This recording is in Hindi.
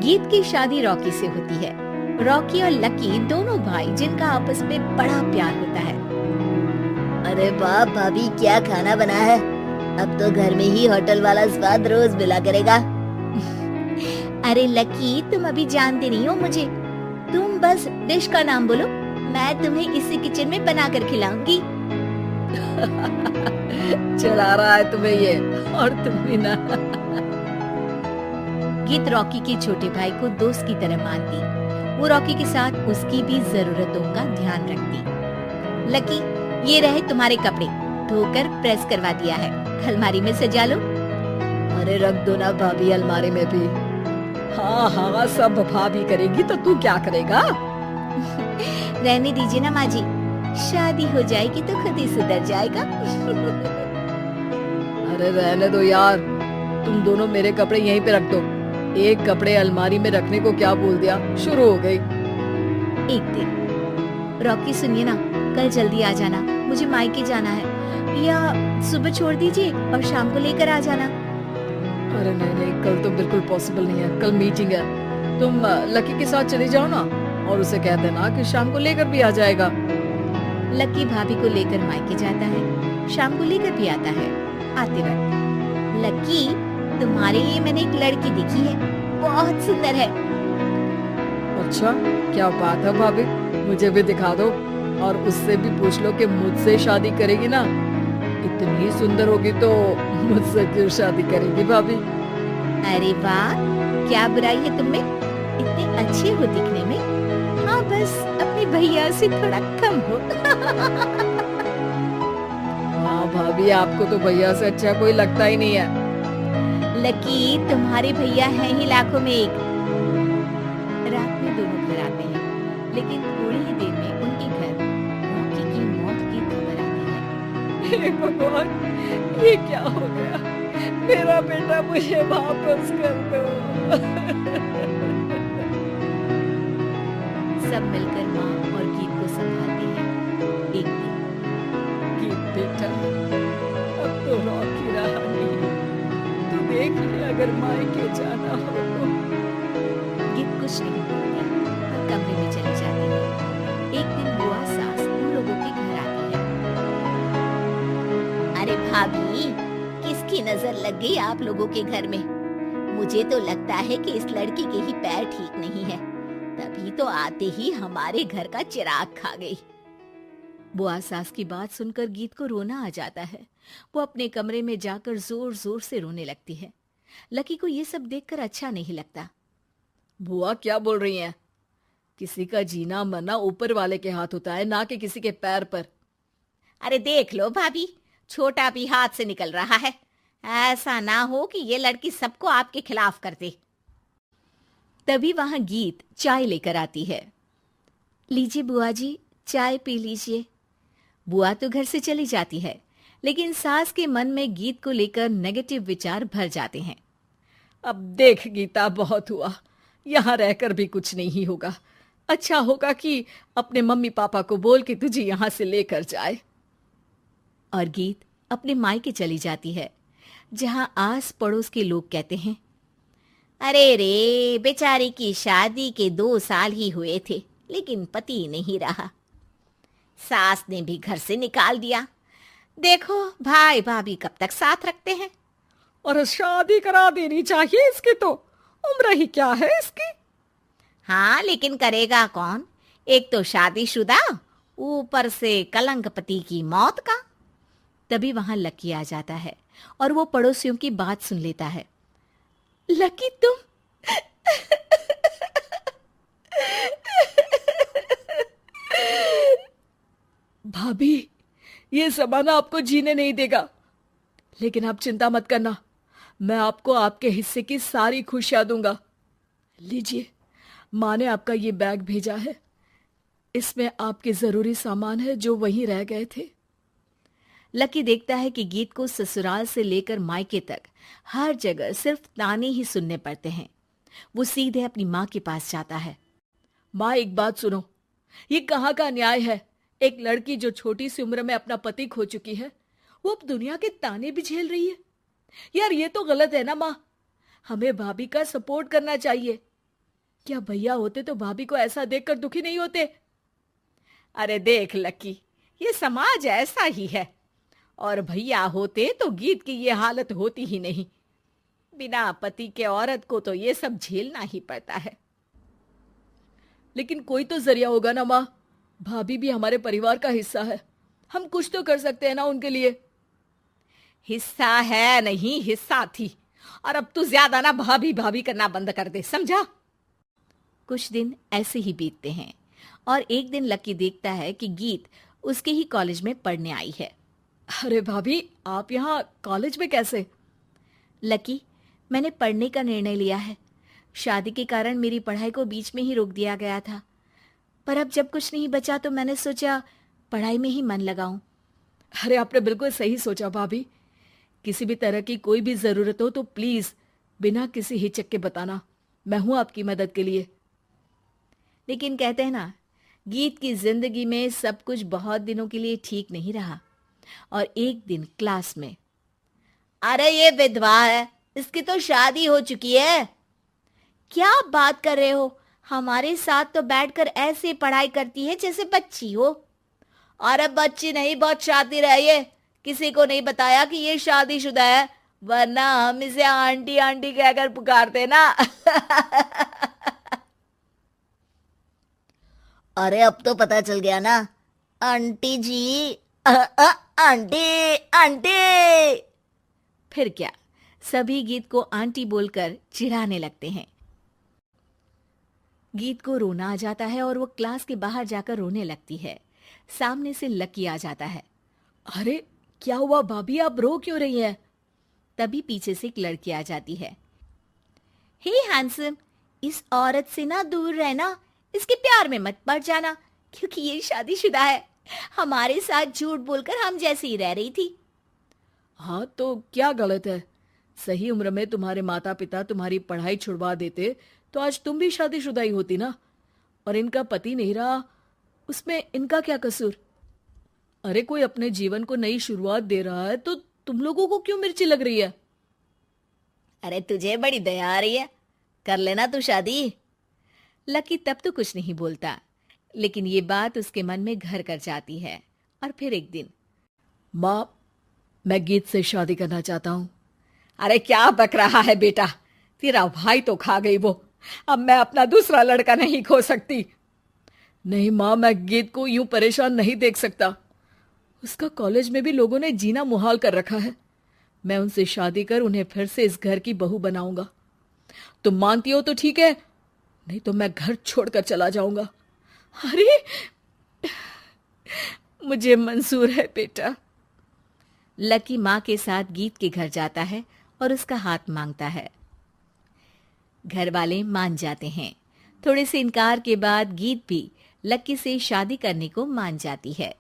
गीत की शादी रॉकी से होती है। रॉकी और लकी दोनों भाई जिनका आपस में बड़ा प्यार होता है। अरे वाह भाभी, क्या खाना बना है। अब तो घर में ही होटल वाला स्वाद रोज मिला करेगा। अरे लकी, तुम अभी जानते नहीं हो मुझे। तुम बस डिश का नाम बोलो, मैं तुम्हें इसी किचन में बना कर खिलाऊंगी। चला रहा है तुम्हें ये, और तुम भी ना। गीत रॉकी के छोटे भाई को दोस्त की तरह मानती। वो रॉकी के साथ उसकी भी जरूरतों का ध्यान रखती। लकी, ये रहे तुम्हारे कपड़े, धोकर प्रेस करवा दिया है, अलमारी में सजा लो। अरे रख दो ना भाभी अलमारी में भी। हाँ हाँ, सब भाभी करेगी तो तू क्या करेगा? रहने दीजिए ना माँ जी, शादी हो जाएगी तो खुद ही सुधर जाएगा। अरे रहने दो यार, तुम दोनों मेरे कपड़े यहीं पे रख दो। एक कपड़े अलमारी में रखने को क्या बोल दिया, शुरू हो गई। एक दिन, रॉकी सुनिए ना, कल जल्दी आ जाना, मुझे मायके जाना है, या सुबह छोड़ दीजिए और शाम को लेकर आ जाना। अरे नहीं नहीं, कल तो बिल्कुल पॉसिबल नहीं है, कल मीटिंग है। तुम लकी के साथ चले जाओ ना, और उसे कह देना कि शाम को लेकर भी आ जाएगा। लकी भाभी को लेकर मायके जाता है, शाम को लेकर भी आता है। आते वक्त, लकी, तुम्हारे लिए मैंने एक लड़की देखी है, बहुत सुंदर है। अच्छा, क्या बात है भाभी, मुझे भी दिखा दो, और उससे भी पूछ लो कि मुझसे शादी करेगी ना। इतनी सुंदर होगी तो मुझसे क्यों शादी करेगी भाभी? अरे वाह, क्या बुराई है तुम में, इतने अच्छे हो दिखने में। हाँ, बस अपने भैया से थोड़ा कम हो। हाँ भाभी, आपको तो भैया से अच्छा कोई लगता ही नहीं है। लकी, तुम्हारे भैया हैं ही लाखों में एक। रात में दोनों घर आते हैं, लेकिन थोड़ी ही देर में उनके घर रॉकी की मौत की खबर आती है। हे भगवान, ये क्या हो गया? मेरा बेटा मुझे वापस कर दो। सब मिलकर माँ और गीत को संभालते हैं। एक दिन, गीत बेटा, अब तो रॉकी रहा नहीं, तू देख ले अगर मायके जाना हो तो। गीत कुछ नहीं बोलती और कमरे में चली जाती है। एक दिन बुआ सास उन लोगों के घर आती है। अरे भाभी, किसकी नजर लग गई आप लोगों के घर में? मुझे तो लगता है कि इस लड़की के ही पैर ठीक नहीं है, तभी तो आते ही हमारे घर का चिराग खा गई। बुआ सास की बात सुनकर गीत को रोना आ जाता है। वो अपने कमरे में जाकर जोर जोर से रोने लगती है। लकी को ये सब देखकर अच्छा नहीं लगता। बुआ क्या बोल रही हैं? किसी का जीना मरना ऊपर वाले के हाथ होता है, ना कि किसी के पैर पर। अरे देख लो भाभी, छोटा भी हाथ से निकल रहा है। ऐसा ना हो कि ये लड़की सबको आपके खिलाफ कर दे। तभी वहां गीत चाय लेकर आती है। लीजिए बुआ जी, चाय पी लीजिए। बुआ तो घर से चली जाती है, लेकिन सास के मन में गीत को लेकर नेगेटिव विचार भर जाते हैं। अब देख गीता, बहुत हुआ, यहाँ रहकर भी कुछ नहीं होगा। अच्छा होगा कि अपने मम्मी पापा को बोल के तुझे यहाँ से लेकर जाए। और गीत अपने मायके चली जाती है, जहां आस पड़ोस के लोग कहते हैं, अरे रे, बेचारी की शादी के 2 साल ही हुए थे, लेकिन पति नहीं रहा। सास ने भी घर से निकाल दिया। देखो भाई भाभी कब तक साथ रखते हैं। और शादी करा देनी चाहिए इसकी, तो उम्र ही क्या है इसकी। हाँ, लेकिन करेगा कौन? एक तो शादीशुदा, ऊपर से कलंक पति की मौत का। तभी वहां लकी आ जाता है और वो पड़ोसियों की बात सुन लेता है। लकी, तुम भाभी, ये जमाना आपको जीने नहीं देगा, लेकिन आप चिंता मत करना, मैं आपको आपके हिस्से की सारी खुशियां दूंगा। लीजिए, माँ ने आपका ये बैग भेजा है, इसमें आपके जरूरी सामान है जो वहीं रह गए थे। लकी देखता है कि गीत को ससुराल से लेकर मायके तक हर जगह सिर्फ ताने ही सुनने पड़ते हैं। वो सीधे अपनी माँ के पास जाता है। माँ, एक बात सुनो, ये कहाँ का न्याय है? एक लड़की जो छोटी सी उम्र में अपना पति खो चुकी है, वो अब दुनिया के ताने भी झेल रही है। यार, ये तो गलत है ना माँ, हमें भाभी का सपोर्ट करना चाहिए। क्या भैया होते तो भाभी को ऐसा देखकर दुखी नहीं होते? अरे देख लकी, ये समाज ऐसा ही है। और भैया होते तो गीत की ये हालत होती ही नहीं। बिना पति के औरत को तो ये सब झेलना ही पड़ता है। लेकिन कोई तो जरिया होगा ना माँ। भाभी भी हमारे परिवार का हिस्सा है, हम कुछ तो कर सकते हैं ना उनके लिए। हिस्सा है नहीं, हिस्सा थी। और अब तू ज्यादा ना भाभी भाभी करना बंद कर दे, समझा? कुछ दिन ऐसे ही बीतते हैं और एक दिन लकी देखता है कि गीत उसके ही कॉलेज में पढ़ने आई है। अरे भाभी, आप यहाँ कॉलेज में कैसे? लकी, मैंने पढ़ने का निर्णय लिया है। शादी के कारण मेरी पढ़ाई को बीच में ही रोक दिया गया था, पर अब जब कुछ नहीं बचा तो मैंने सोचा पढ़ाई में ही मन लगाऊं। अरे आपने बिल्कुल सही सोचा भाभी। किसी भी तरह की कोई भी जरूरत हो तो प्लीज बिना किसी हिचक के बताना, मैं हूं आपकी मदद के लिए। लेकिन कहते हैं ना, गीत की जिंदगी में सब कुछ बहुत दिनों के लिए ठीक नहीं रहा। और एक दिन क्लास में, अरे ये विधवा है, इसकी तो शादी हो चुकी है। क्या बात कर रहे हो? हमारे साथ तो बैठकर ऐसे पढ़ाई करती है जैसे बच्ची हो। अरे बच्ची नहीं, बहुत शातिर है ये। किसी को नहीं बताया कि ये शादीशुदा है, वरना हम इसे आंटी आंटी कहकर पुकारते ना। अरे अब तो पता चल गया ना, आंटी जी। Aunty aunty. फिर क्या, सभी गीत को आंटी बोलकर चिढ़ाने लगते हैं। गीत को रोना आ जाता है और वो क्लास के बाहर जाकर रोने लगती है। सामने से लकी आ जाता है। अरे क्या हुआ भाभी, आप रो क्यों रही हैं? तभी पीछे से एक लड़की आ जाती है। हे हैंडसम, इस औरत से ना दूर रहना, इसके प्यार में मत पड़ जाना, क्योंकि ये शादीशुदा है। हमारे साथ झूठ बोलकर हम जैसे ही रह रही थी। हाँ तो क्या गलत है? सही उम्र में तुम्हारे माता पिता तुम्हारी पढ़ाई छुड़वा देते तो आज तुम भी शादीशुदा ही होती ना। और इनका पति नहीं रहा, उसमें इनका क्या कसूर? अरे कोई अपने जीवन को नई शुरुआत दे रहा है तो तुम लोगों को क्यों मिर्ची लग रही है? अरे तुझे बड़ी दया आ रही है, कर लेना तू शादी। लकी तब तो कुछ नहीं बोलता, लेकिन ये बात उसके मन में घर कर जाती है। और फिर एक दिन, माँ, मैं गीत से शादी करना चाहता हूँ। अरे क्या बक रहा है बेटा, तेरा भाई तो खा गई वो, अब मैं अपना दूसरा लड़का नहीं खो सकती। नहीं माँ, मैं गीत को यूं परेशान नहीं देख सकता। उसका कॉलेज में भी लोगों ने जीना मुहाल कर रखा है। मैं उनसे शादी कर उन्हें फिर से इस घर की बहू बनाऊंगा। तुम मानती हो तो ठीक है, नहीं तो मैं घर छोड़कर चला जाऊंगा। अरे मुझे मंजूर है बेटा। लकी माँ के साथ गीत के घर जाता है और उसका हाथ मांगता है। घर वाले मान जाते हैं। थोड़े से इनकार के बाद गीत भी लकी से शादी करने को मान जाती है।